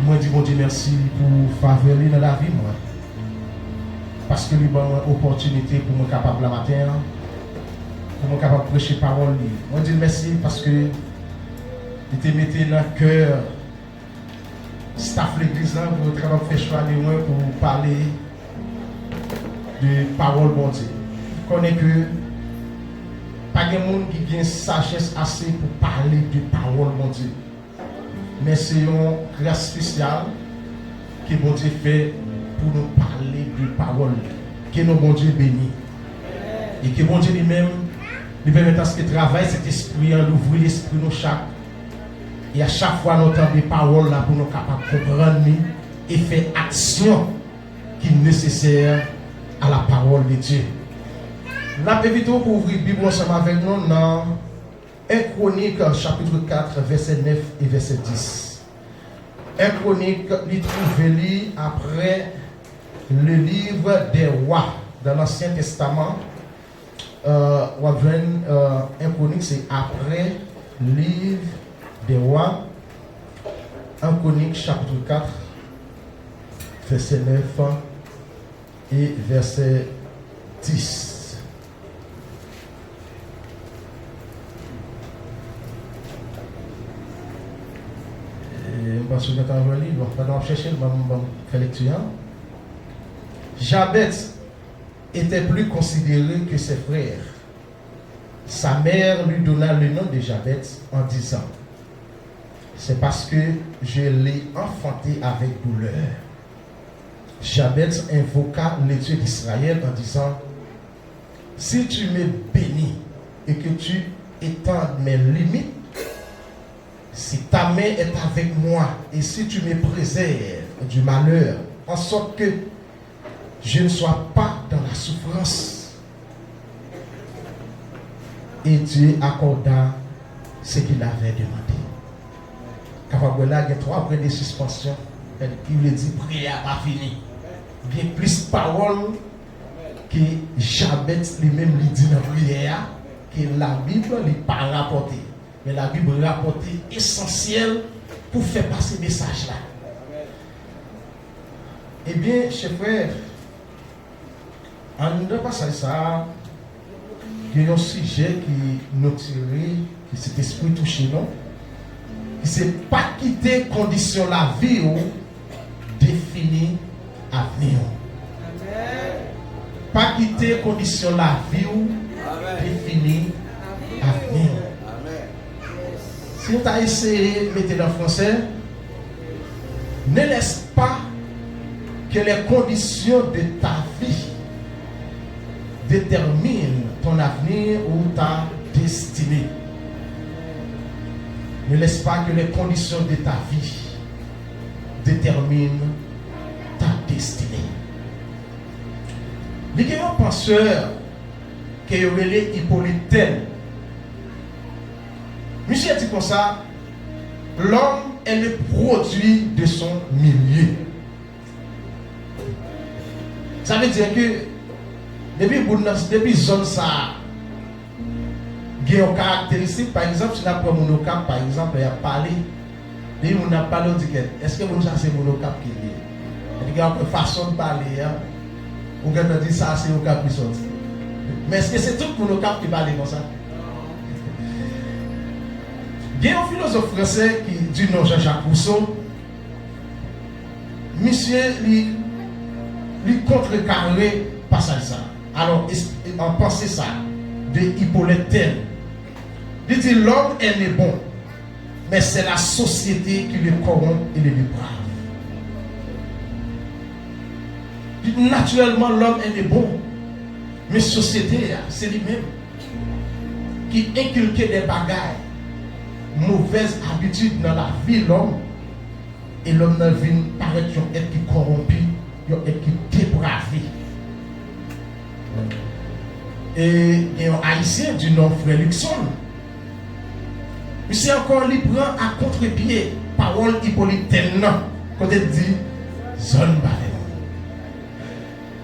Moi, dis bon Dieu merci pour faveur dans la vie, moi. Parce que lui donne une opportunité pour moi capable la matin, pour moi capable de prêcher parole. Moi, dis merci parce que il te mettait dans le cœur, staff l'église, pour travailler faire choix de moi pour parler de parole bon Dieu. Je connais que pas de monde qui a une sagesse assez pour parler de parole bon Dieu. Mais c'est une grâce spéciale que bon Dieu fait pour nous parler de parole. Que nos bon Dieu bénit. Et que bon Dieu lui-même, lui permet à ce que travaille cet esprit, l'ouvrir l'esprit nous chaque. Et à chaque fois nous entendons des paroles là pour nous capables de comprendre et faire action qui est nécessaire à la parole de Dieu. Nous avons invité pour ouvrir la Bible ensemble avec nous dans 1 Chronique chapitre 4 verset 9 et verset 10. 1 Chronique, il trouve après le livre des rois dans l'Ancien Testament. 1 Chronique, c'est après le livre des rois. 1 Chronique chapitre 4 verset 9 et verset 10. Parce que dans le livre, pendant que je cherche, je fais lecture. Jabet était plus considéré que ses frères. Sa mère lui donna le nom de Jabet en disant: c'est parce que je l'ai enfanté avec douleur. Jabet invoqua le Dieu d'Israël en disant: si tu me bénis et que tu étends mes limites, si ta main est avec moi et si tu me préserves du malheur, en sorte que je ne sois pas dans la souffrance. Et Dieu accorda ce qu'il avait demandé. Kavabouela, il y a 3 après des suspensions. Il lui dit: prière pas fini. Bien plus parole que Jabet lui-même lui dit dans la prière, que la Bible lui pas rapporté. Mais la Bible rapporte essentiel pour faire passer ce message-là. Eh bien, chers frères, en ne passant ça, il y a un sujet qui nous tire, qui cet esprit touché nous, qui c'est pas quitter condition la vie ou définir avenir. Pas quitter condition la vie ou définir avenir. Si tu as essayé de mettre dans le français, ne laisse pas que les conditions de ta vie déterminent ton avenir ou ta destinée. Ne laisse pas que les conditions de ta vie déterminent ta destinée. Il y a un penseur qui est appelé Hippolyte. Monsieur dit comme ça: l'homme est le produit de son milieu. Ça veut dire que depuis zone ça, il y a une caractéristique. Par exemple, si on prend monocap, par exemple, il a parlé, et on a parlé, on dit: est-ce que ça c'est monocap qui est? Il y a une façon de parler. Ou quand on dit ça, c'est monocap qui sorti. Mais est-ce que c'est tout monocap qui parle comme ça? Il y a un philosophe français qui du nom Jean-Jacques Rousseau. Monsieur lui contrecarré passage ça. Alors, en pensée ça de Hippolyte. Il dit: l'homme est né bon, mais c'est la société qui le corrompt et le déprave. Naturellement, l'homme est né bon, mais la société, c'est lui-même qui inculque des bagailles, mauvaises habitudes dans la vie de l'homme, et l'homme dans la vie paraît être qui corrompu, être qui dépravé. Et il y a un haïtien du nom Frère Luxon. Mais c'est encore lui prend à contre-pied parole Hippolyte quand il dit zone barrée.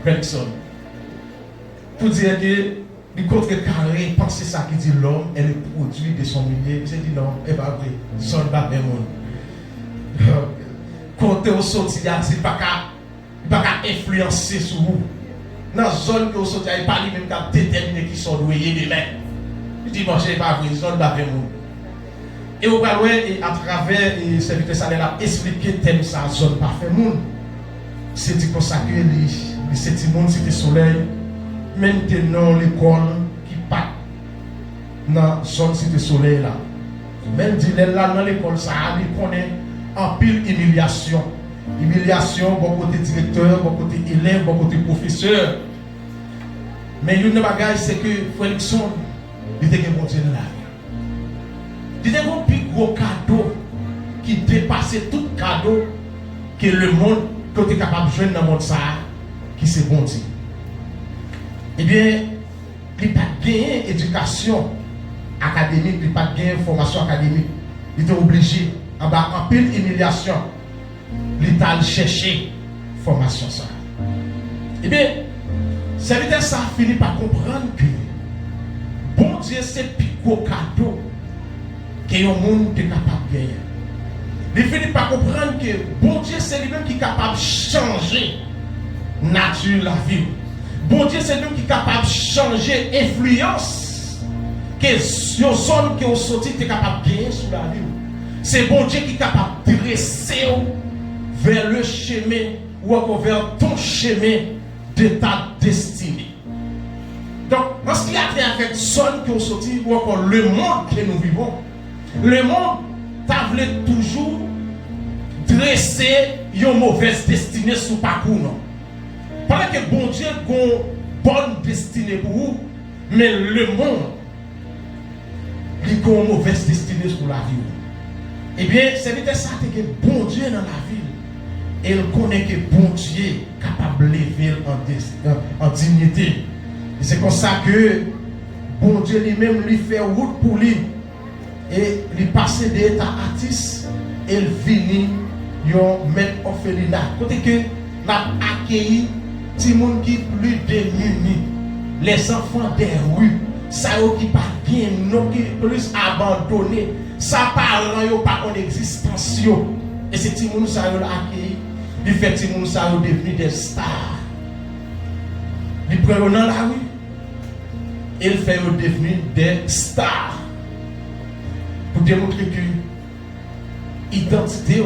Frère Luxon. Pour dire que du contrecarré, penser ça qui dit l'homme est le produit de son milieu. C'est dit non, et pas vrai. Zone barrée. côté au sorti, il pas qu'à influencer sur vous. Dans la zone que vous sortez, il pas lui-même qu'à déterminer qui sont doués demain. Il dit, bon, je n'ai pas vu, zone d'avec vous. Et vous voyez, à travers le serviteur Salel a expliqué thème sa zone parfait monde. C'est dit comme ça que les 7 monde c'était soleil, maintenant l'école qui part dans la zone cité soleil là. Même dit là dans l'école ça, il connaît en pile humiliation. Humiliation, bon côté directeur, bon côté élève, bon côté professeur. Mais une bagaille c'est que Félixon, il était bon Dieu dans la vie. Il était un plus gros cadeau qui dépassait tout cadeau que le monde que tu es capable de jouer dans le monde ça, qui c'est bon Dieu. Eh bien, il n'a pas gagné éducation académique, il n'a pas gagné formation académique. Il était obligé, en bas, en pile humiliation, il a cherché formation ça. Eh bien, serviteur ça a fini par comprendre que bon Dieu c'est le plus gros cadeau que le monde est capable de gagner. Il finit par comprendre que bon Dieu c'est lui-même qui est capable de changer la nature, la vie. Bon Dieu c'est lui-même qui est capable de changer l'influence que les zones qui ont sorti est capable de gagner sur la vie. C'est bon Dieu qui est capable de dresser vers le chemin ou encore vers ton chemin de ta destinée. Donc, en ce qui a trait avec zone qui ont sorti ou encore le monde que nous vivons, le monde t'a voulu toujours dresser une mauvaise destinée sur le parcours. Non? Pendant que bon Dieu a une bonne destinée pour vous, mais le monde il a une mauvaise destinée sur la vie. Eh bien, c'est peut-être ça que bon Dieu dans la ville. Et il connaît que bon Dieu est capable de lever en dignité. Et c'est comme ça que bon Dieu lui-même lui fait route pour lui. Et il passe d'état artiste et il finit un maître orphelinat. Côté que l'a accueilli des gens qui plus démunis, les enfants des rues, ça qui pas bien, non qui plus abandonnés, ça parents yo pas en existence yo. Et c'est des gens ça yo accueilli, il fait des gens ça yo devenir des stars. Il prend dans la rue, il fait yo devenir des stars. Pour démontrer que l'identité,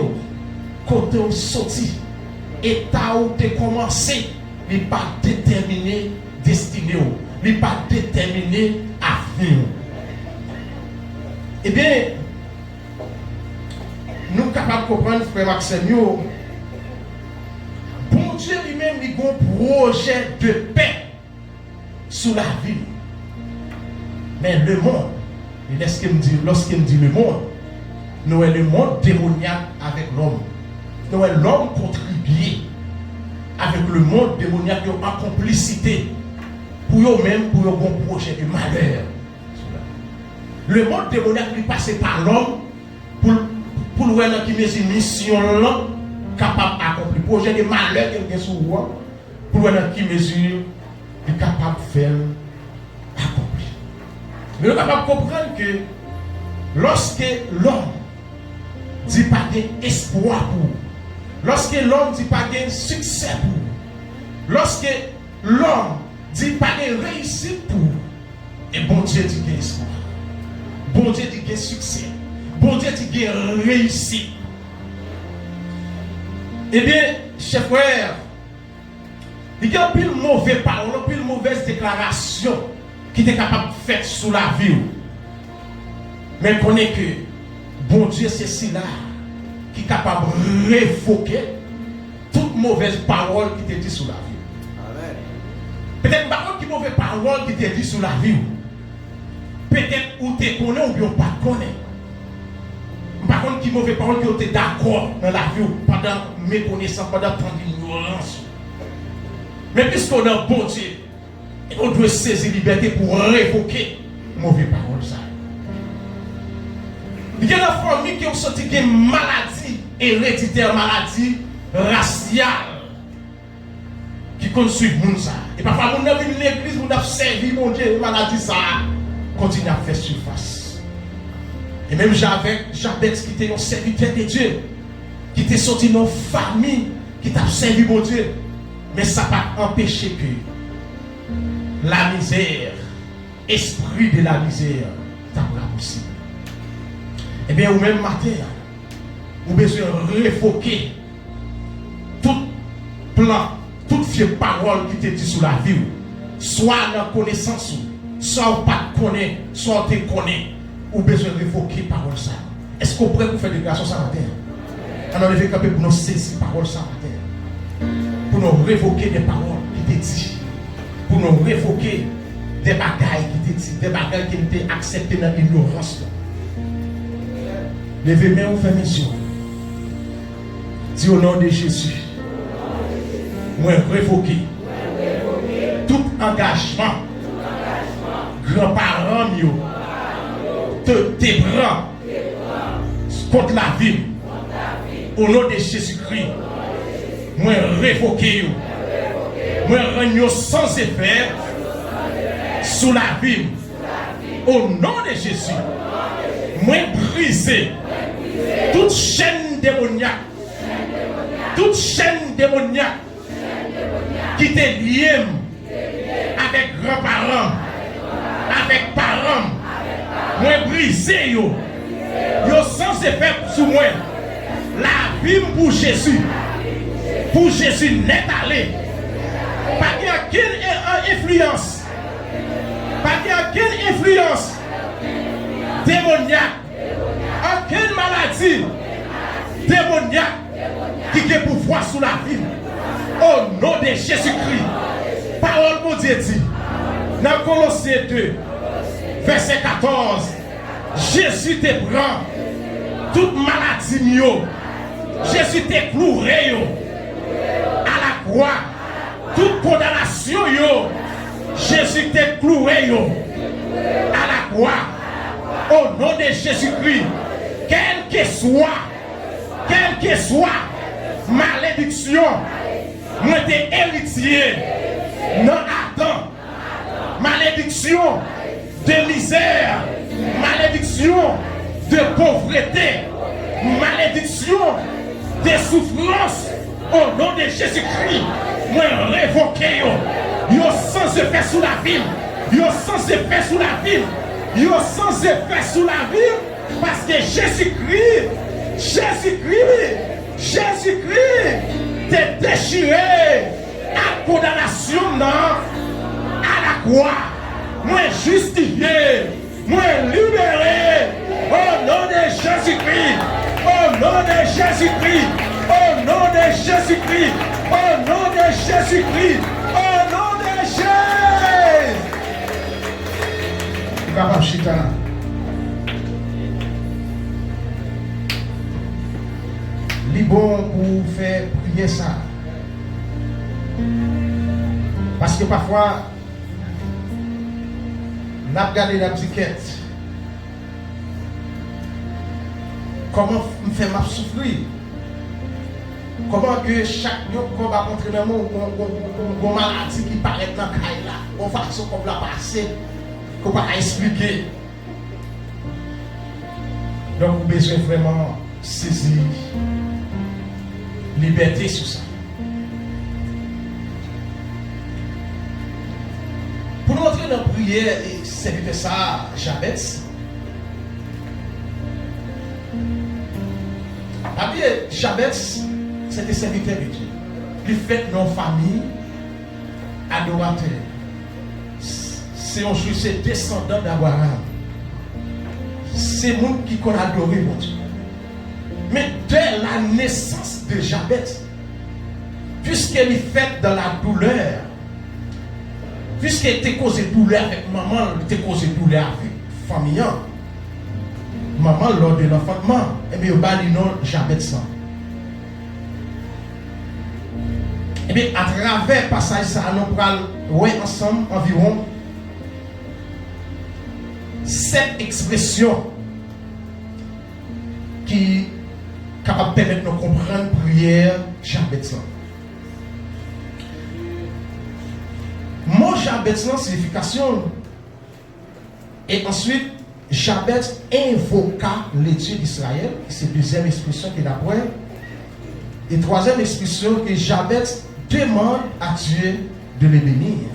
côté où sorti, état où tu commencé, il n'est pas déterminé destiné, il n'est pas déterminé avenir. Eh bien, nous sommes capables de comprendre, frère Maxime, bon Dieu lui-même, il a un projet de paix sur la vie. Mais le monde, et lorsqu'il me dit le monde, nous sommes le monde démoniaque avec l'homme. Nous sommes l'homme contribué avec le monde démoniaque en complicité pour eux-mêmes, pour un bon projet de malheur. Le monde démoniaque lui passe par l'homme pour nous voir qui met une mission capable d'accomplir. Projet de malheur qu'il y a sur vous, pour voir qui mesure est capable de faire. Mais nous sommes capables de comprendre que lorsque l'homme dit pas d'espoir pour, lorsque l'homme dit pas de succès pour, lorsque l'homme dit pas de réussite pour, et bon Dieu dit qu'il y a espoir, bon Dieu dit qu'il y a succès, bon Dieu dit qu'il y a réussite. Eh bien, chers frères, il y a plus de mauvaises paroles, plus de mauvaises déclarations qui est capable de faire sous la vie. Mais connaît que bon Dieu c'est cela qui est capable de révoquer toute mauvaise parole qui t'est dit sous la vie. Peut-être pas qui mauvaise parole qui t'est dit sous la vie. Peut-être où tu connais ou bien pas connais. Par contre qui mauvaise parole qui tu es d'accord dans la vie pendant méconnaissance, pendant tant d'ignorance. Mais puisqu'on a bon Dieu, on doit saisir liberté pour révoquer mauvaise parole ça. Il y a des familles qui ont sorti des maladies héréditaires, maladies raciales qui construisent le monde ça. Et parfois, on a vu l'église, on a servi mon Dieu, maladie ça continue à faire surface. Et même Jabez qui était un serviteur de Dieu, qui t'est sorti dans famille, qui t'a servi mon Dieu. Mais ça n'a pas empêché que la misère, esprit de la misère, t'a pas possible. Eh bien, ou même matin, vous avez besoin de révoquer tout plan, toute vieille parole qui te dit sur la vie. Soit dans la connaissance, soit ou pas connaître, soit tu connais. Ou besoin de révoquer parole ça. Est-ce qu'on pourrait vous faire des déclaration ça matin? On a levé camper pour nous saisir parole ça matin. Pour nous révoquer des paroles qui te dit. Pour nous révoquer des bagailles qui te dit. Des bagailles qui n'étaient acceptées dans l'ignorance. Levez mes mains ou fermez mes yeux. Dis au nom de Jésus. Moi révoquer tout engagement. Grands-parents te prend contre la vie. Au nom de Jésus-Christ. Moi révoquer. Moi rendre sans effet sous la vie. Au nom de Jésus. Moi briser toute chaîne démoniaque. Toute chaîne démoniaque qui t'est liée avec grands-parents, avec parents. Moi briser yo sans effet sur moi. La vie pour Jésus n'est allé. Pas qu'il y a quelle influence. Pas qu'il y a quelle influence démoniaque. Aucune maladie démoniaque qui a pouvoir sur la vie. Au nom de Jésus-Christ. Parole pour Dieu dit. Dans Colossiens 2, verset 14. Jésus te prend toute maladie mio. Jésus te cloué à la croix. Toute condamnation yo. Jésus te cloué à la croix. Au nom de Jésus-Christ. Quelle que soit malédiction, moi t'es héritier. Non, attends. Malédiction de misère. Malédiction de pauvreté. Malédiction de souffrance. Au nom de Jésus-Christ. Moi révoqué yo sans effet sous la ville. Yo sans effet sous la ville. Yo sans effet sous la ville. Parce que Jésus-Christ t'est déchiré à condamnation à la croix. Moi justifié, moi libéré au nom de Jésus-Christ, au nom de Jésus-Christ, au nom de Jésus-Christ, au nom de Jésus-Christ, au nom de Jésus. Capable chita. Li bon pour faire prier ça. Parce que parfois, on a regardé la tiquette. Comment me fait ma souffrir? Comment que chaque jour qu'on va montrer dans le monde, une maladie qui paraît dans le cas là, une façon qu'on va passer, qu'on va expliquer. Donc, vous avez besoin vraiment saisir liberté sur ça. Pour nous entrer dans la prière, c'est ça, Jabez. Jabez, c'était serviteur de Dieu. Il fait nos familles adorateurs. C'est un juif, c'est descendant d'Abraham. C'est le monde qui a adoré mon Dieu. Mais dès la naissance de Jabez, puisqu'elle est faite dans la douleur, puisqu'elle était causée douleur avec maman, elle était causée douleur avec famille, maman lors de l'enfantement, et bien, il y a non Jabez sans. Et bien, à travers le passage, ça, nous allons ensemble environ 7 expressions qui sont capables de permettre de comprendre la prière Jabez. Mot Jabez, signification. Et ensuite, Jabez invoqua les dieux d'Israël. C'est la deuxième expression qu'il a pris. Et troisième expression, que Jabez demande à Dieu de le bénir.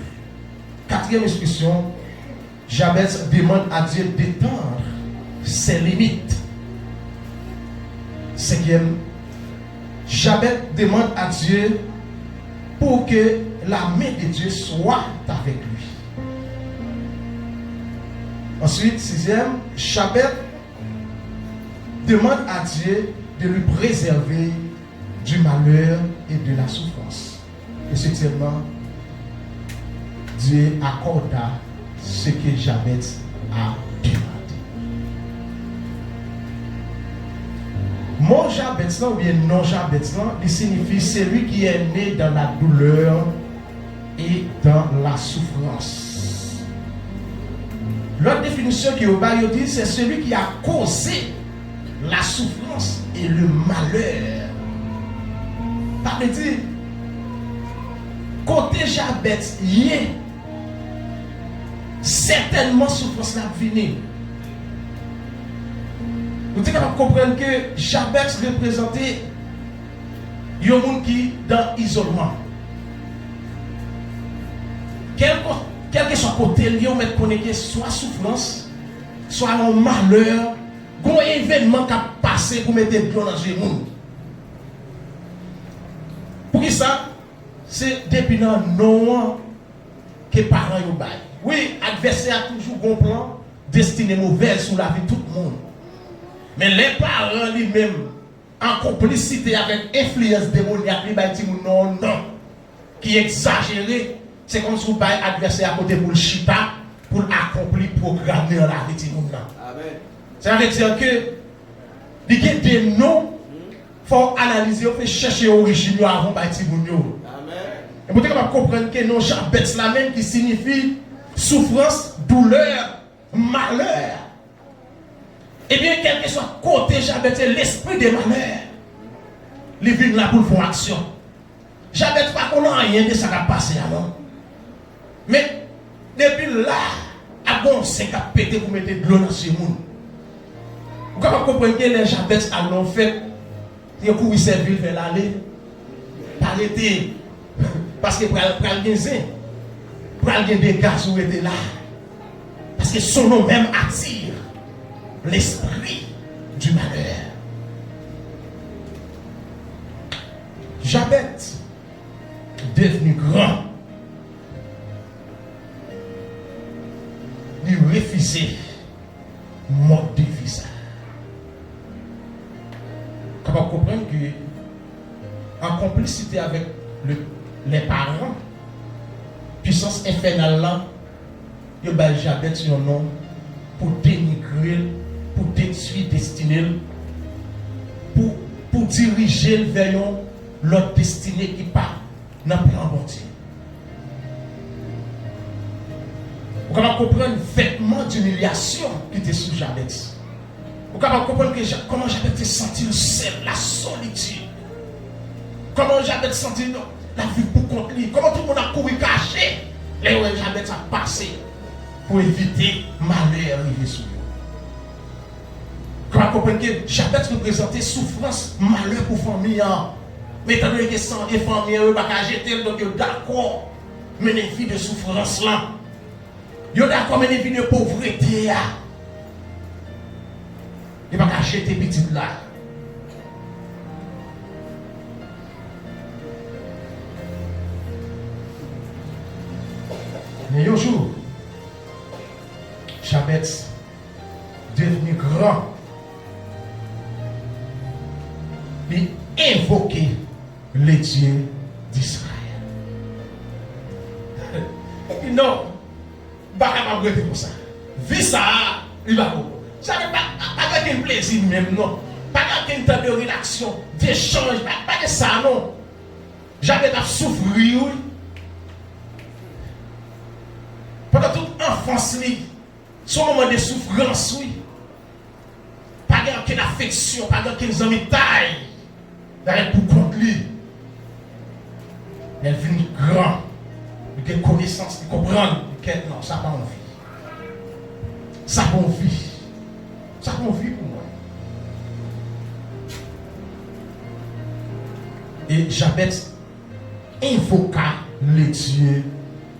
Quatrième expression, Jabez demande à Dieu d'étendre ses limites. Cinquième, Jabez demande à Dieu pour que la main de Dieu soit avec lui. Ensuite, sixième, Jabez demande à Dieu de lui préserver du malheur et de la souffrance. Et septièmement, Dieu accorda ce que Jabez a demandé. Mon Jabez, ou bien non Jabez, il signifie celui qui est né dans la douleur et dans la souffrance. L'autre définition qui est dit, c'est celui qui a causé la souffrance et le malheur. Ça veut dire, côté Jabez, il y a certainement souffrance la venir. Vous devez comprendre que Jabez représentait un monde qui est dans l'isolement. Quel que soit côté, il y a soit souffrance, soit un malheur, un événement qui a passé pour mettre de l'eau dans le monde. Pour qui ça? C'est depuis dans non que les parents ont baillé. Oui, l'adversaire a toujours un plan destiné mauvais sur la vie de tout le monde. Mais les parents lui-même, en complicité avec influence démoniaque, ils disent non, qui est exagéré. C'est comme si vous avez l'adversaire à côté pour le chita, pour accomplir le programme dans la vie de tout le monde. Ça veut dire que, il y a des noms, il faut analyser, il faut chercher l'origine avant de dire non. Et vous devez comprendre que non, Jabez la même qui signifie souffrance, douleur, malheur. Et bien, quel que soit côté Jabez, l'esprit de malheur, il vient là pour faire action. Jabez pas qu'on a rien de ça qui a passé avant. Mais, depuis là, à bon, c'est qu'à péter pour mettre de l'eau dans ce monde. Vous comprenez que les Jabez allons fait, ils ont couru servir vers l'aller, pas l'été, parce que pour aller des gaz où était là. Parce que son nom même attire l'esprit du malheur. Jabez, devenu grand, lui refusait mode de vie ça. Comment comprendre que en complicité avec les parents, puissance infernale là, il y a Jabez un nom pour dénigrer, pour détruire destinée, pour diriger vers l'autre destinée qui part dans le plan bon Dieu. Vous pouvez comprendre le vêtement d'humiliation qui était sous Jabez. Vous pouvez comprendre comment Jabez senti le seul, la solitude. Comment Jabez senti la vie pour contre lui. Comment tout le monde a couru caché. Les Jabez a passé pour éviter malheur arriver sur lui. Comment comprendre que Jabez représentait souffrance, malheur pour famille. Mais étant donné que sans des familles, ils ne peuvent pas jeter, donc ils sont d'accord. Mais une vie de souffrance là. Ils sont d'accord, mais une vie de pauvreté. Ils ne peuvent pas jeter petit là. Mais un jour, Jabez, devenu grand, il invoquait les dieux d'Israël. Non, pas capable de comme ça. Vu ça, il va beaucoup. Ça n'est pas qu'un plaisir même, non. Pas qu'un temps de rédaction, d'échange, pas de ça, non. Jabez a souffert. Pendant toute enfance, son moment de souffrance, oui. Pas aucune affection, pas aucune amis taille. D'ailleurs, pour contre lui. Elle vient grand. Il a une connaissance, il comprend que non, ça n'a pas envie. Ça n'a pas envie. Ça n'a pas envie pour moi. Et Jabez invoqua le Dieu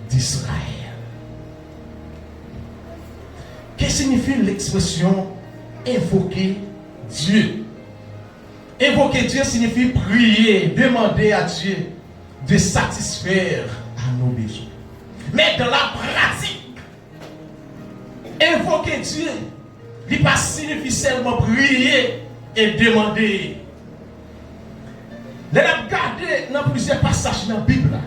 d'Israël. Qu'est-ce que signifie l'expression invoquer Dieu? Invoquer Dieu signifie prier, demander à Dieu de satisfaire à nos besoins. Mais dans la pratique, invoquer Dieu ne pas signifie seulement prier et demander. Nous avons regardé dans plusieurs passages dans la Bible.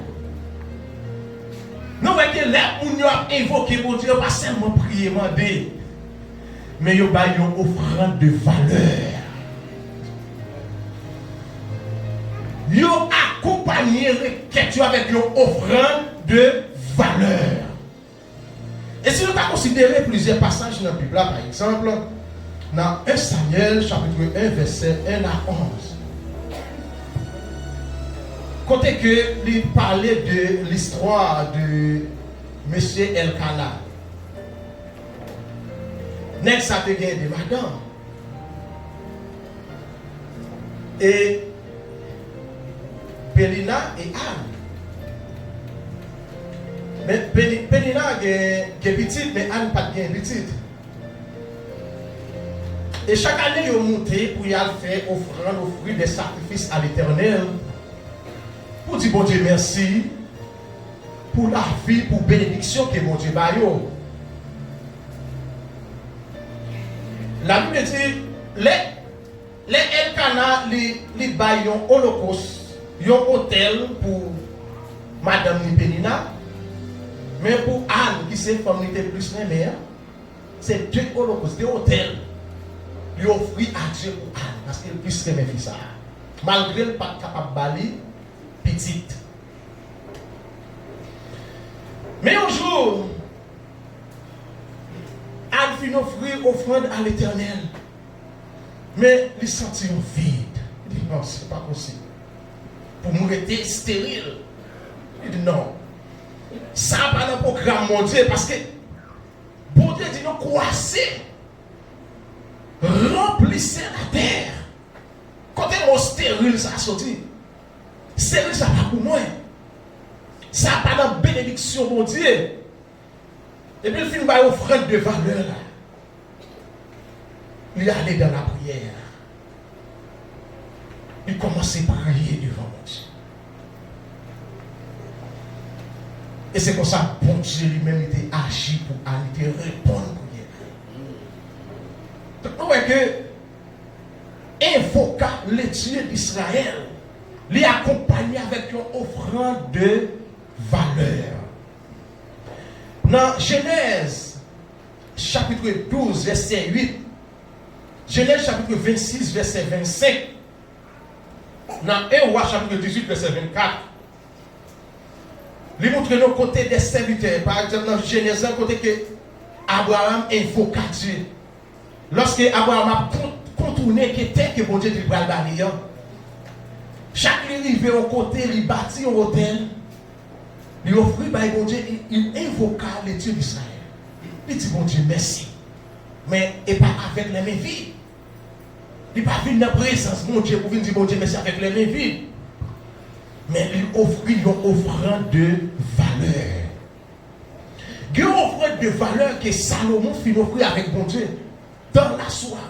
Nous voyons que là où nous avons invoqué mon Dieu, pas seulement prier, demander, mais nous avons une offrande de valeur. Nous avons accompagné requête avec une offrande de valeur. Et si nous avons considéré plusieurs passages dans la Bible, par exemple, dans 1 Samuel, chapitre 1, verset 1 à 11, côté que il parlait de l'histoire de Monsieur Elkana. N'est-ce pas de des madame? Et Pélina et Anne. Mais Pélina est petite, mais Anne pas bien petite. Et chaque année, ils ont monté pour y aller faire offrir des sacrifices à l'Éternel. Pour dire bon Dieu merci pour la vie, pour la bénédiction que bon Dieu a eu. La Bible dit, les Elkana, les baillons holocauste, ils ont un hôtel pour Madame Pénina, mais pour Anne, qui c'est femme qui était plus la mère, c'est deux holocaustes, deux hôtels. Ils ont offert à Dieu pour Anne, parce qu'elle puisse aimer ça. Malgré le pas capable de balayer, petite. Mais un jour, Anne fit offrir offrande à l'Éternel. Mais il sentit un vide. Il dit non, ce n'est pas possible. Pour me rester stérile. Il dit non. Ça n'a pas de programme, mon Dieu, parce que bon Dieu dit non, croissez. Remplissez la terre. Quand on est stérile, ça a sorti. Stérile, ça va pour moi. Ça n'a pas de bénédiction, mon Dieu. Et puis, il finit par offrande de valeur. Il est allé dans la prière. Il commence à prier devant mon Dieu. Et c'est comme ça que bon Dieu lui-même était agi pour aller répondre à la prière. Donc, vous voyez que invoqua le Dieu d'Israël, les accompagner avec une offrande de valeur. Dans Genèse, chapitre 12, verset 8, Genèse, chapitre 26, verset 25, dans 1 roi, chapitre 18, verset 24, il montre nos côtés des serviteurs. Par exemple, dans Genèse, côté que Abraham invoqua Dieu. Lorsque Abraham a contourné que terre que bon Dieu dit va balayer, chaque rive au côté, il bâtit un hôtel, il offrit par bon Dieu, il invoqua le Dieu d'Israël. Il dit bon Dieu merci, mais et pas avec les mains vides. Il pas venu dans la présence de mon Dieu pour venir dire bon Dieu merci avec les mains vides. Mais il offrit une offrande de valeur. Une offrande de valeur que Salomon fit offrir avec bon Dieu dans la soirée.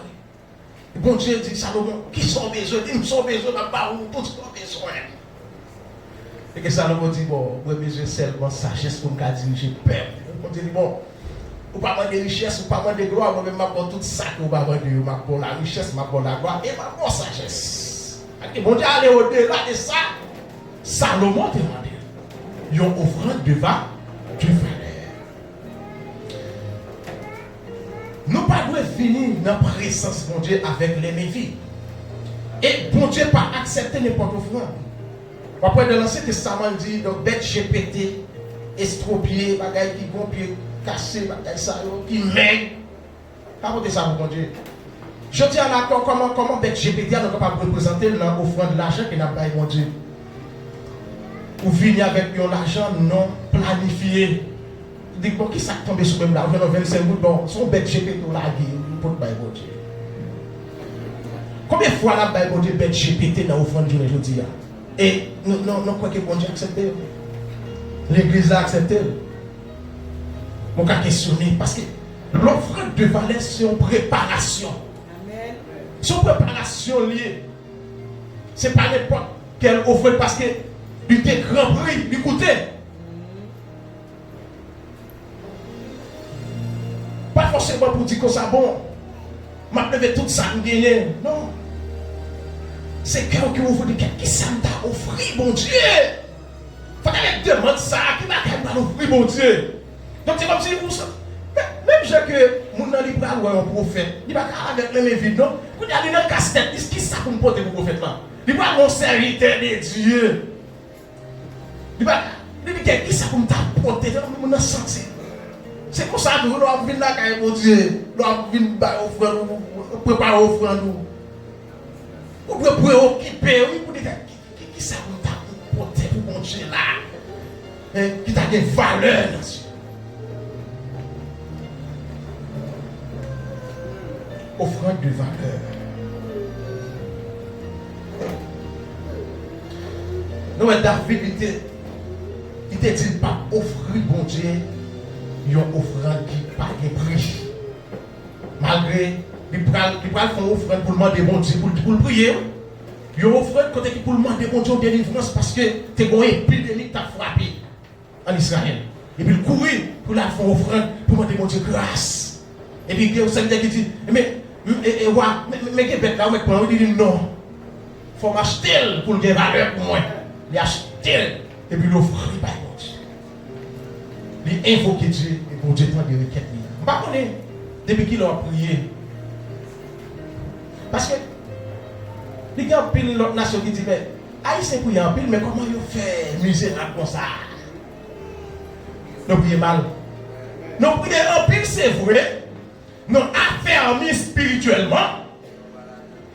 Bon Dieu dit Salomon, qui sont besoin? Ils sont besoin de pas où tous sont besoin. Et que Salomon dit bon, moi besoin seulement sagesse pour me diriger le peuple. Bon Dieu dit bon, ou pas avoir de richesse, ou pas avoir de gloire, moi-même je prends tout ça que vous avez vendu, je prends la richesse, je prends la gloire et je prends la sagesse. Et bon Dieu allait au-delà de ça. Salomon te demandé. Ils ont offrande de valeur. Nous ne pouvons pas finir dans la présence de Dieu avec les mains vides. Et bon Dieu n'a pas accepté n'importe offrande. Après, dans l'Ancien Testament, il dit donc bête GPT, estropié, bagaille qui vont pied cassé, bagaille ça, qui mène. Pas ça pour bon Dieu. Je dis à l'accord comment bête GPT n'est pas représenter l'offrande de l'argent qui n'a pas eu mon Dieu. Ou venir avec un argent non planifié. Dis bon, qui ça tombe sur même l'argent dans 25 gouttes, bon, son bête GPT ou la guille, pour le bail bon Dieu. Combien de fois la bail bon Dieu bête GPT dans l'offrande de aujourd'hui? Et nous croyons que bon Dieu accepte. L'église a accepté. On va questionner parce que l'offrande de valeur, c'est une préparation. C'est une préparation liée. Ce n'est pas n'importe quelle offrande parce que il était grand prix, il coûtait. Pas forcément pour dire que ça bon. M'a levé tout ça, me gagner. Non. C'est cœur qui ouvre de qui ça t'a offert, bon Dieu. Faut qu'elle demande ça, qui va qu'elle offrir, bon Dieu. Donc c'est comme si vous même je que mon nan li pral un prophète, il va avec les mains vides non. Quand il y a dans casse-tête, qui ça pour me porter pour prophète là. Il va mon serviteur de Dieu. Il va dit qui ça pour me porter dans mon senti. C'est pour ça que nous avons venir là quand mon Dieu, nous avons venir offrir préparer offrande. Ou préoccuper, oui pour dire qui ça pour me porter pour mon Dieu là. Qui t'a des valeurs dans ce offrande de valeur. Non, mais David, il était dit pas offrir bon Dieu une offrande qui n'a pas de prix. Malgré, il prend une offrande pour demander bon Dieu, pour le prier. Il offrande côté pour demander bon Dieu en délivrance parce que tu as une épidémie qui t'a frappé en Israël. Et puis il courir pour la faire offrande pour demander bon Dieu grâce. Et puis il y a un qui dit, mais bête là, il dit non. Il faut m'acheter pour le valeur pour moi. Il achète et puis l'offre par Dieu. Il invoque Dieu et pour Dieu prend des requêtes. Je ne sais pas depuis qu'il a prié. Parce que il y a un pile l'autre nation qui dit mais Haïtien prier en pile mais comment il fait misérable comme ça? Nous prions mal. Nous prions en pile c'est vrai. Nous affermis spirituellement,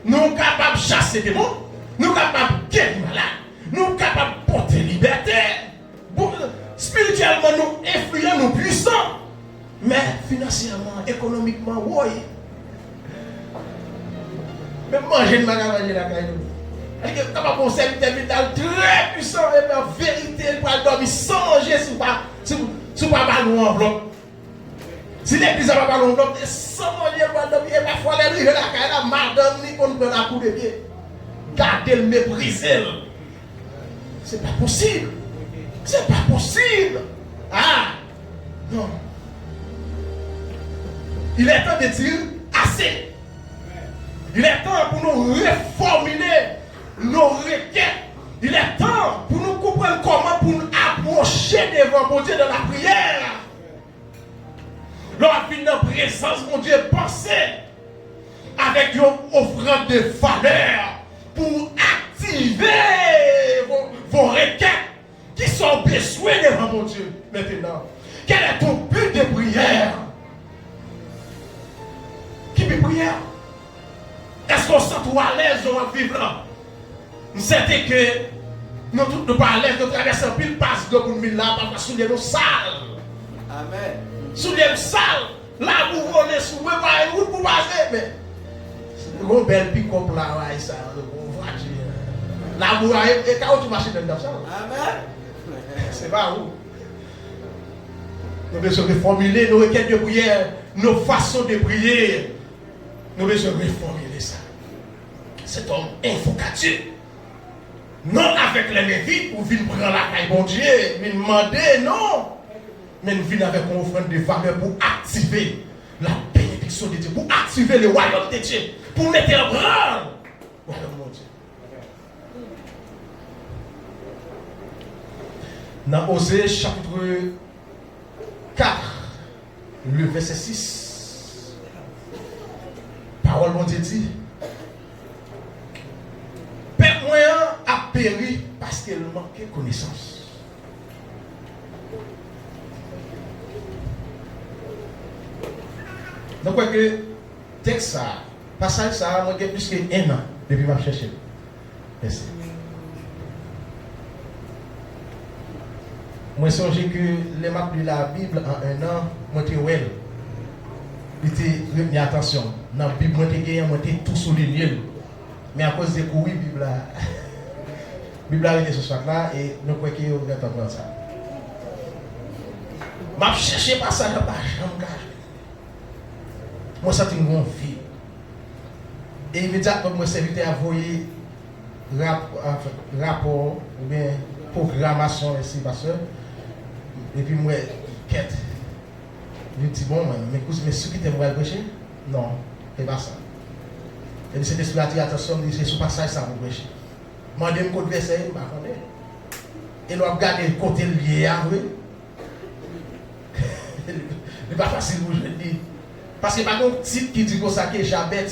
nous sommes capables de chasser des démons, nous sommes capables de guérir malade, nous sommes capables de porter liberté. Spirituellement, nous influents, nous puissants, mais financièrement, économiquement, oui. Mais manger de manger la caille. Il est capable de serviteur vital très puissant, et en vérité, il va dormir sans manger si pas ballon en bloc. Si l'église n'a pas l'enveloppe, sans manger, et parfois les rives, la madame, ni qu'on peut la coup de pied. Gardez le mépriser. C'est pas possible. C'est pas possible. Ah, non. Il est temps de dire assez. Il est temps pour nous reformuler nos requêtes. Il est temps pour nous comprendre comment pour nous approcher devant mon Dieu dans la prière. Lorsqu'on vient dans la présence, mon Dieu, pensez avec une offrande de valeur pour activer vos requêtes qui sont besoin devant mon Dieu. Maintenant, quel est ton but de prière? Qui peut prière? Est-ce qu'on se sent trop à l'aise dans vivre là? Nous savons que nous ne sommes pas à l'aise de traverser un pile passe de pour nous là parce que nous sommes sales. Amen. Sous les salles, là vous volez sous vous voyez où vous passez, mais c'est une belle pick-up là, ça, là vous voyez, et quand tu marches dans ça, Amen. c'est pas où. Nous devons reformuler nos requêtes de prière, nos façons de prier. Nous devons reformuler ça. Cet homme invocatif. Non avec les mévites pour venir prendre la caille, bon Dieu, mais demander, non. Mais nous venons avec une offrande de valeur pour activer la bénédiction de Dieu, pour activer le royaume de Dieu, pour mettre en branle le royaume de Dieu. Dans Osée chapitre 4, le verset 6, parole de Dieu dit, Père moyen a péri parce qu'elle manquait de connaissance. Donc, que texte ça, passage ça, moi j'ai plus qu'un an depuis que je cherche. Merci. Moi, je songe que les maps de la Bible en un an, moi j'ai well. Mais attention, dans la Bible, moi j'ai tout souligné. Mais à cause de courir, la Bible là. Bible a ce soir là et nous croyons qu'il y a entendre ça. M'a cherché pas ça dans pas jambe caché. Moi ça une grande vie. Et immédiatement moi serviteur a envoyé rapport ou bien programmation ici pasteur. Et puis moi quête. Je dis bon mais ce qui t'aimerait prêcher? Non, c'est pas ça. Et puis cet esprit a dit attention, c'est sur passage ça pour prêcher. Mandez-moi code verset, je ne sais pas. Et nous regardons le côté lié à vous. Ce n'est pas facile pour je dire. Parce que par contre, titre qui dit que ça que Jabez,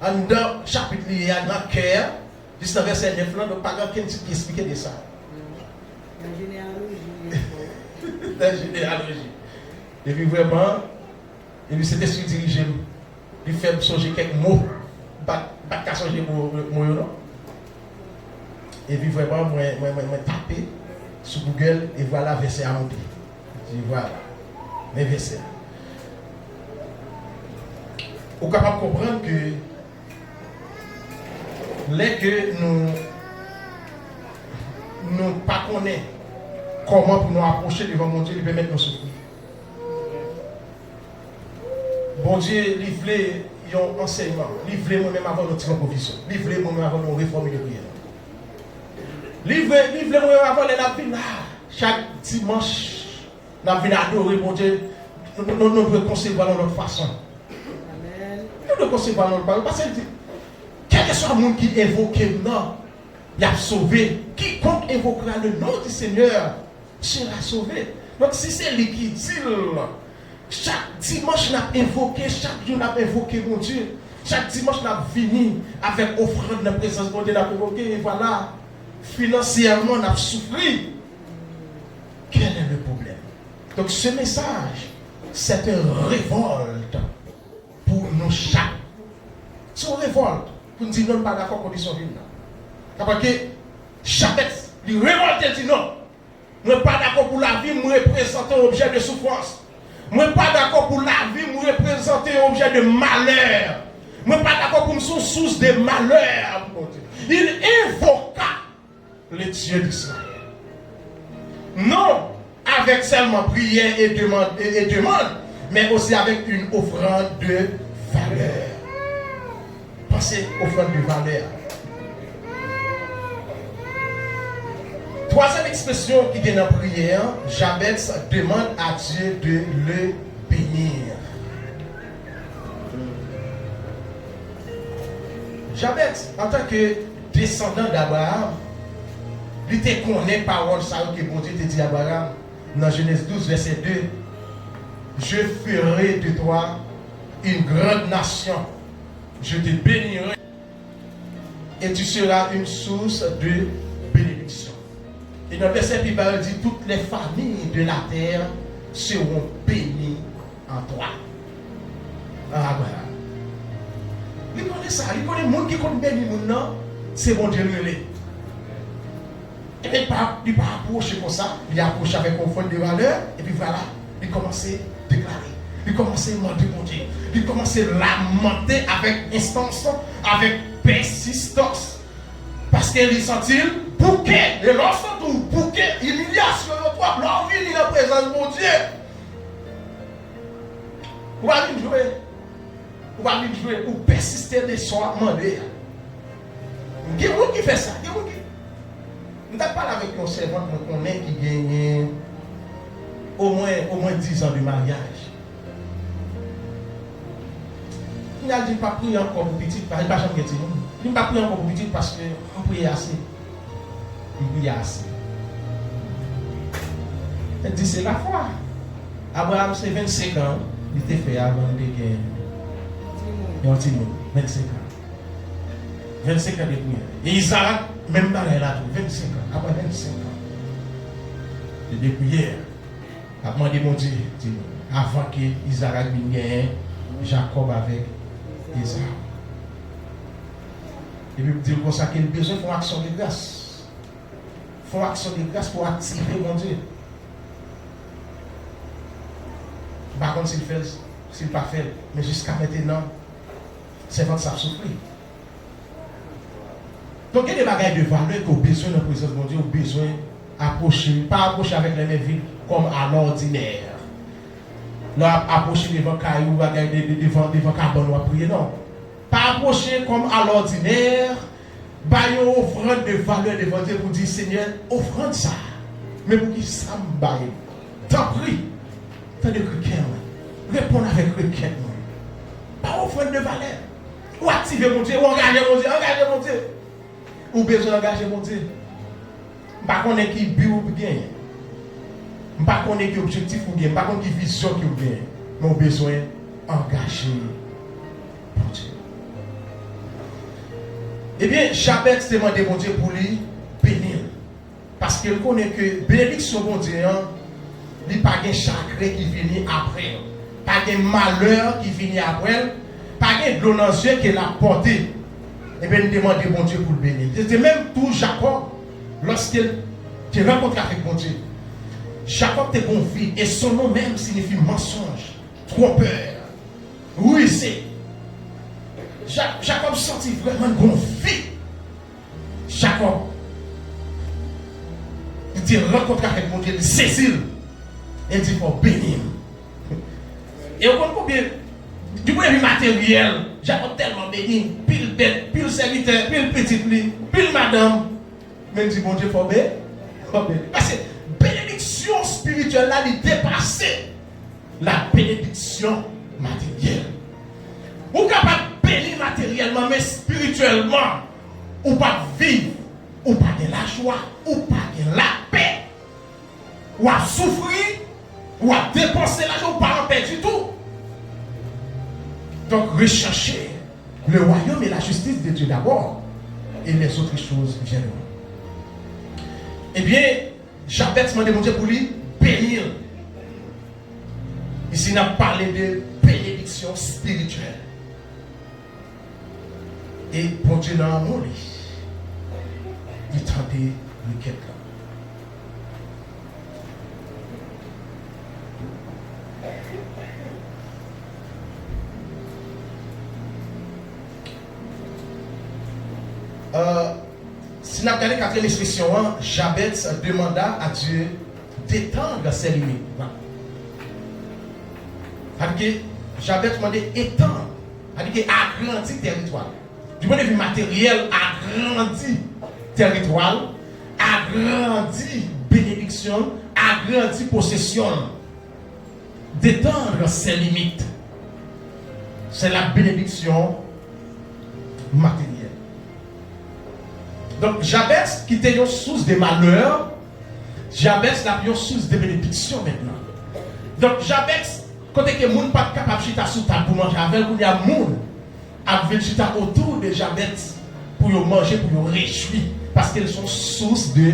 en dans chapitre lié à dans cœur, juste dans verset 9, donc pas grand titre qui explique de ça. La généalogie. La généalogie. Et puis vraiment, et puis cet esprit dirigé, il fait changer quelques mots, pas qu'à changer mots, non? Et puis vraiment, moi taper sur Google et voilà verset à monter. Je dis voilà, mes versets. Vous êtes capable de comprendre que les que nous pas connaissons comment pour nous approcher devant mon Dieu, il permet de nous souffrir. Bon Dieu, livrez un enseignement, livrez moi-même avant notre provision, livrez moi-même avant nos réformes de prière. Livrez-moi avant les navires là. Chaque dimanche, nous venons adorer mon Dieu. Nous devons concevoir de notre façon. Amen. Nous devons concevoir de notre façon. Parce que quel que soit le monde qui évoque le nom, il a sauvé. Quiconque évoquera le nom du Seigneur sera sauvé. Donc si c'est lui qui dit, chaque dimanche, nous avons invoqué, chaque jour, nous avons invoqué mon Dieu. Chaque dimanche, nous avons fini avec offrande de la présence de Dieu, nous avons invoqué. Et voilà. Financièrement, on a souffert. Quel est le problème? Donc, ce message, c'est une révolte pour nous chaque. C'est une révolte pour nous dire non, pas d'accord condition de vie. Parce que Jabez, il révolte, il dit non. Je ne suis pas d'accord pour la vie, je représente un objet de souffrance. Je ne suis pas d'accord pour la vie, je représente un objet de malheur. Je ne suis pas d'accord pour me source de malheur. Il invoqua le Dieu d'Israël. Non avec seulement prière et demande, mais aussi avec une offrande de valeur. Pensez, offrande de valeur. Troisième expression qui est dans la prière, Jabez demande à Dieu de le bénir. Jabez, en tant que descendant d'Abraham, il te connaît parole ça que bon Dieu te dit à Abraham dans Genèse 12 verset 2. Je ferai de toi une grande nation. Je te bénirai et tu seras une source de bénédiction. Et dans le verset il dit toutes les familles de la terre seront bénies en toi. Abraham. Il connaît ça, il connaît le monde qui connaît béni le monde, c'est bon Dieu le lait. Et il ne pas approcher comme ça, il approche avec un fond de valeur, et puis voilà, il commence à déclarer, il commence à demander mon Dieu, il commence à lamenter avec instance, avec persistance. Parce qu'il sentit pour que, et lorsque pour que, humiliation, l'envie de la présence de mon Dieu. Vous allez jouer, vous allez jouer, ou persister de soi, demander. Il y a qui fait ça, il y a qui. Je parle avec un servant qui gagne au moins 10 ans de mariage. Il n'a dit pas prier encore pour petit, il n'a pas jamais dit. Il n'a pas prié encore pour petit parce qu'on prie assez. Il prie assez. Il dit c'est la foi. Abraham, c'est 25 ans. Il était fait avant de gagner. Il a dit 25 ans. 25 ans de prière. Et Isaac, même dans la là, 25 ans. Après 25 ans. De prière. A demandé mon Dieu, avant que Isaac gagne Jacob avec Isaac. Et puis dire comme ça qu'il a besoin de faire action de grâce. Faire action de grâce pour attirer mon Dieu. Par contre, s'il fait, s'il pas fait, mais jusqu'à maintenant, c'est votre ça souffrir. Donc, il y a des bagages de valeur qu'on a besoin de la présence de Dieu, on a besoin d'approcher, pas approcher avec les mêmes vies comme à l'ordinaire. Là, approcher devant caillou, devant carbone, on va prier, non. Pas approcher comme à l'ordinaire, bailler une offrande de valeur devant Dieu pour dire Seigneur, offrande ça. Mais pour qui ça me baille? T'en prie, t'as de requêtes, répondre avec requêtes. Pas offrande de valeur. Ou activer mon Dieu, ou engager mon Dieu, engager mon Dieu. Ou besoin d'engager mon Dieu. Je ne sais pas qui but ou bien. Je ne sais pas qui objectif ou bien. Je ne sais pas qui vision ou bien. Mais on a besoin d'engager mon Dieu. Eh bien, Jabez demandé mon Dieu pour lui bénir. Parce qu'il connaît que bénédiction mon Dieu, il n'y a pas de chagrin qui vient après. Pas de malheur qui vient après. Pas de l'eau dans les yeux qu'il a porté. Et bien, il demande mon Dieu pour le bénir. C'était même tout Jacob, lorsqu'il te rencontre avec mon Dieu. Jacob te confie, et son nom même signifie mensonge, trompeur, rusé. Jacob sentit vraiment confie. Jacob, il te rencontre avec mon Dieu, il saisit. Il dit, il faut bénir. Et on comprend bien. Du point de vue matériel, Jacob tellement béni, pile bête, pile serviteur, pile petite lit, pile madame. Même si mon Dieu faut bénir. Parce que bénédiction spirituelle là, il dépasse la bénédiction matérielle. Ou capable de bénir matériellement, mais spirituellement, ou pas vivre, ou pas de la joie, ou pas de la paix, ou à souffrir, ou à dépenser l'argent, ou pas en paix du tout. Donc, rechercher le royaume et la justice de Dieu d'abord, et les autres choses viendront. Eh bien, Jabez m'a demandé pour lui bénir. Ici, on a parlé de bénédiction spirituelle. Et pour Dieu dans l'amour, il tentait le quête là. Si nous regardons la 4e expression, Jabez demanda à Dieu d'étendre ses limites. C'est-à-dire que Jabez demandait étendre, c'est-à-dire agrandir territoire. Du point de vue matériel, agrandir territoire, agrandir bénédiction, agrandir possession, d'étendre ses limites. C'est la bénédiction matérielle. Donc, Jabez, qui était une source de malheur, Jabez n'a plus une source de bénédiction maintenant. Donc, Jabez, quand il y a des gens qui ne sont pas capables de chita sous table pour manger avec, il y a des gens qui chita autour de Jabez pour manger, pour réjouir, parce qu'ils sont source de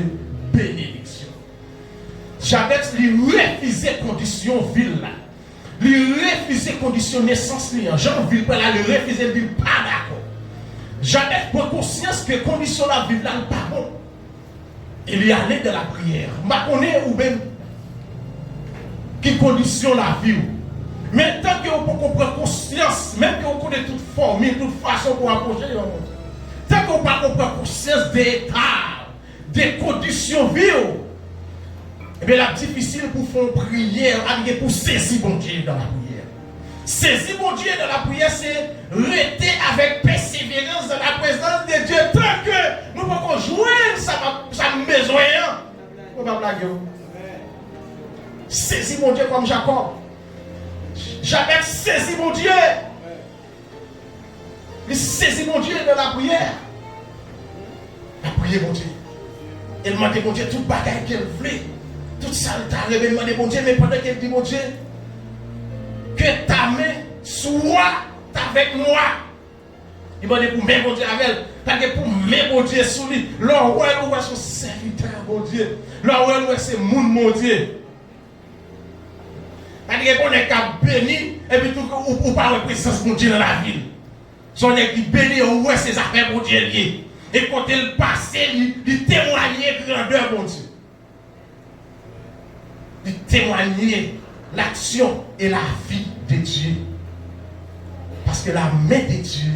bénédiction. Jabez lui refusait conditions ville là. Lui refusait conditions naissance là. Jean ville là, lui refusait, il dit pas d'accord. Jabez prend conscience que condition la vie là n'est pas bon. Il y allait de la prière. Je connais ou même qui condition la vie. Mais tant qu'on prend conscience, même qu'on connaît toute forme, toute façon pour approcher, tant qu'on prend conscience des états, des conditions vie, et bien c'est difficile pour faire une prière, pour saisir bon Dieu dans la prière. Saisir mon Dieu dans la prière, c'est rester avec persévérance dans la présence de Dieu tant que nous pouvons joindre sa besoin. On va blaguer. Saisir mon Dieu comme Jacob. Jabez saisit mon Dieu. Il saisit mon Dieu dans la prière. La prière, mon Dieu. Il m'a dit, mon Dieu, tout bagaille qu'elle voulait. Tout ça, elle t'a demandé, mon Dieu, mais pendant qu'elle dit, mon Dieu, que ta main soit avec moi. Il m'a dit pour mettre mon Dieu avec elle. Parce que pour mettre mon Dieu sous lui. Là où elle est son serviteur, mon Dieu. Là où elle est c'est mon Dieu. Parce que on est qu'à béni et puis tout ou pas de présence mon Dieu dans la ville. Son est qui béni ou est ses affaires mon Dieu liées. Et quand il passe, il témoignait grandeur mon Dieu. Il témoignait l'action et la vie de Dieu. Parce que la main de Dieu.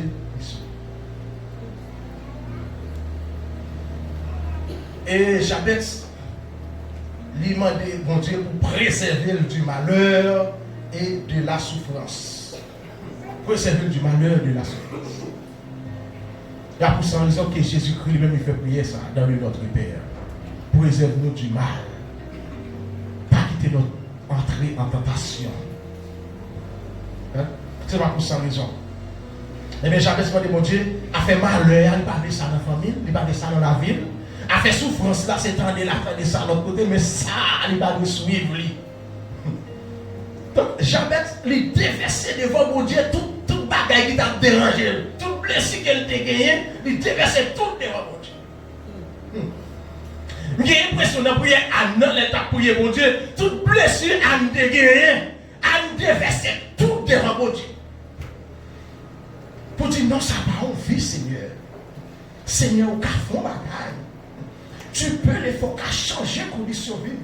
Et Jabez, lui demandait, bon Dieu, pour préserver du malheur et de la souffrance. Préserver du malheur et de la souffrance. Il y a pour ça raison que Jésus-Christ lui-même il fait prier ça dans le Notre Père. Préserve-nous du mal. Pas quitter notre entrée en tentation. Hein? C'est pas pour ça raison. Eh bien, Jabez demandé, mon Dieu, a fait malheur, il parle de ça dans la famille, il parle de ça dans la ville. A fait souffrance là, c'est tendre là, de ça de l'autre côté, mais ça, il va nous suivre. Donc, Jabez, il déversé devant mon Dieu tout bagaille qui t'a dérangé, tout blessure qu'elle t'a gagné, il déversé tout devant mon Dieu. J'ai l'impression de prier à non, l'état prier mon Dieu, toute blessure à nous gagné, à nous déverser tout devant mon Dieu. Pour dire non, ça va envie, Seigneur. Seigneur, au cafon bagaille. Tu peux les faire changer condition de vie.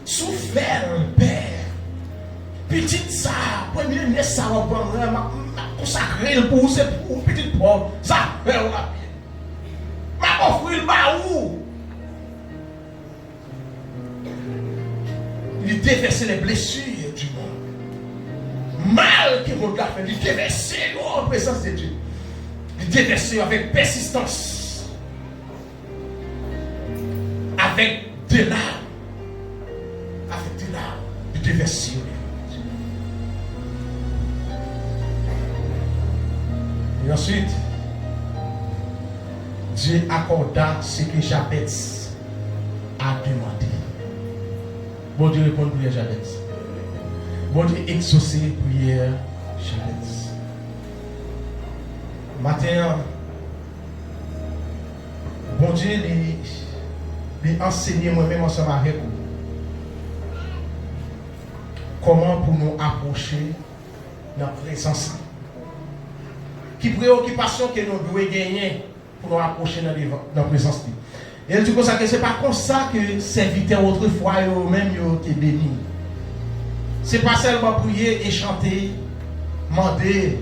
Souffert un père. Petite ça, premier né ça va prendre, consacrer pour vous, c'est pour petite pauvre. Ça fait la vie. Ma offrir le baou. Il déverse les blessures du monde. Mal que mon gars fait, il déverse en présence de Dieu. Il déverse avec persistance. Avec des larmes. Avec des larmes. Il déverse. Et ensuite, Dieu accorda ce que Jabez a demandé. Bon Dieu répond prière Jabez. Bon Dieu exaucer prière Jabez. Matin, bon Dieu lui enseigner moi-même ensemble avec vous. Comment pour nous approcher dans la présence. Qui préoccupation que nous devons gagner pour nous approcher dans la présence. Et elle dit comme ça que ce n'est pas comme ça que serviteurs autrefois eux-mêmes ont été bénis. Ce n'est pas seulement prier et chanter, demander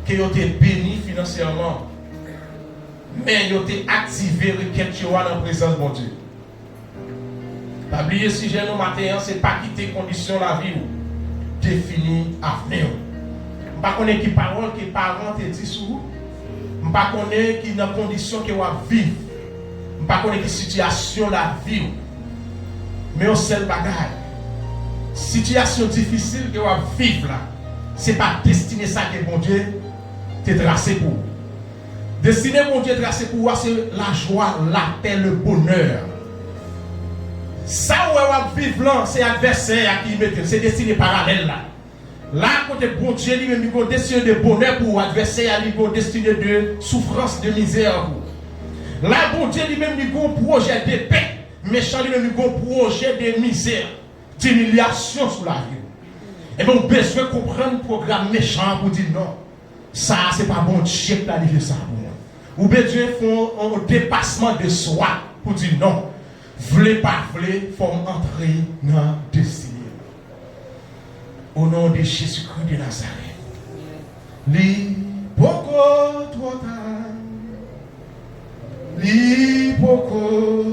qu'ils ont été bénis financièrement, mais ils ont été activés requêtes dans la présence de mon Dieu. Pas oublier si j'ai nos matins, ce n'est pas quitter condition la vie ou définir l'avenir. Je ne sais pas qui parole que parents te disent sur vous. Je ne sais pas qui dans condition que vous vivez. Je ne sais pas qui situation la vie. Mais au seul bagage. Situation difficile que vous vivez là. Ce n'est pas destiné ça que bon Dieu t'a tracé pour vous. Destiné bon Dieu tracé pour vous, c'est la joie, la paix, le bonheur. Ça où vous vivez là, c'est l'adversaire qui met, c'est destiné parallèle là. Là, côté bon Dieu, lui-même, il a destiné de bonheur pour l'adversaire, il a destiné de souffrance, de misère pour. Là, bon Dieu, lui-même, il a un projet de paix. Méchant, lui-même, il a un projet de misère, d'humiliation sur la vie. Et bien, on a besoin de comprendre le programme méchant pour dire non. Ça, c'est pas bon Dieu qui a fait ça pour moi. Ou bien Dieu fait un dépassement de soi pour dire non. V'lez pas, v'lez, faut entrer dans la destinée. Au nom de Jésus-Christ de Nazareth. Li poko toi. Li poko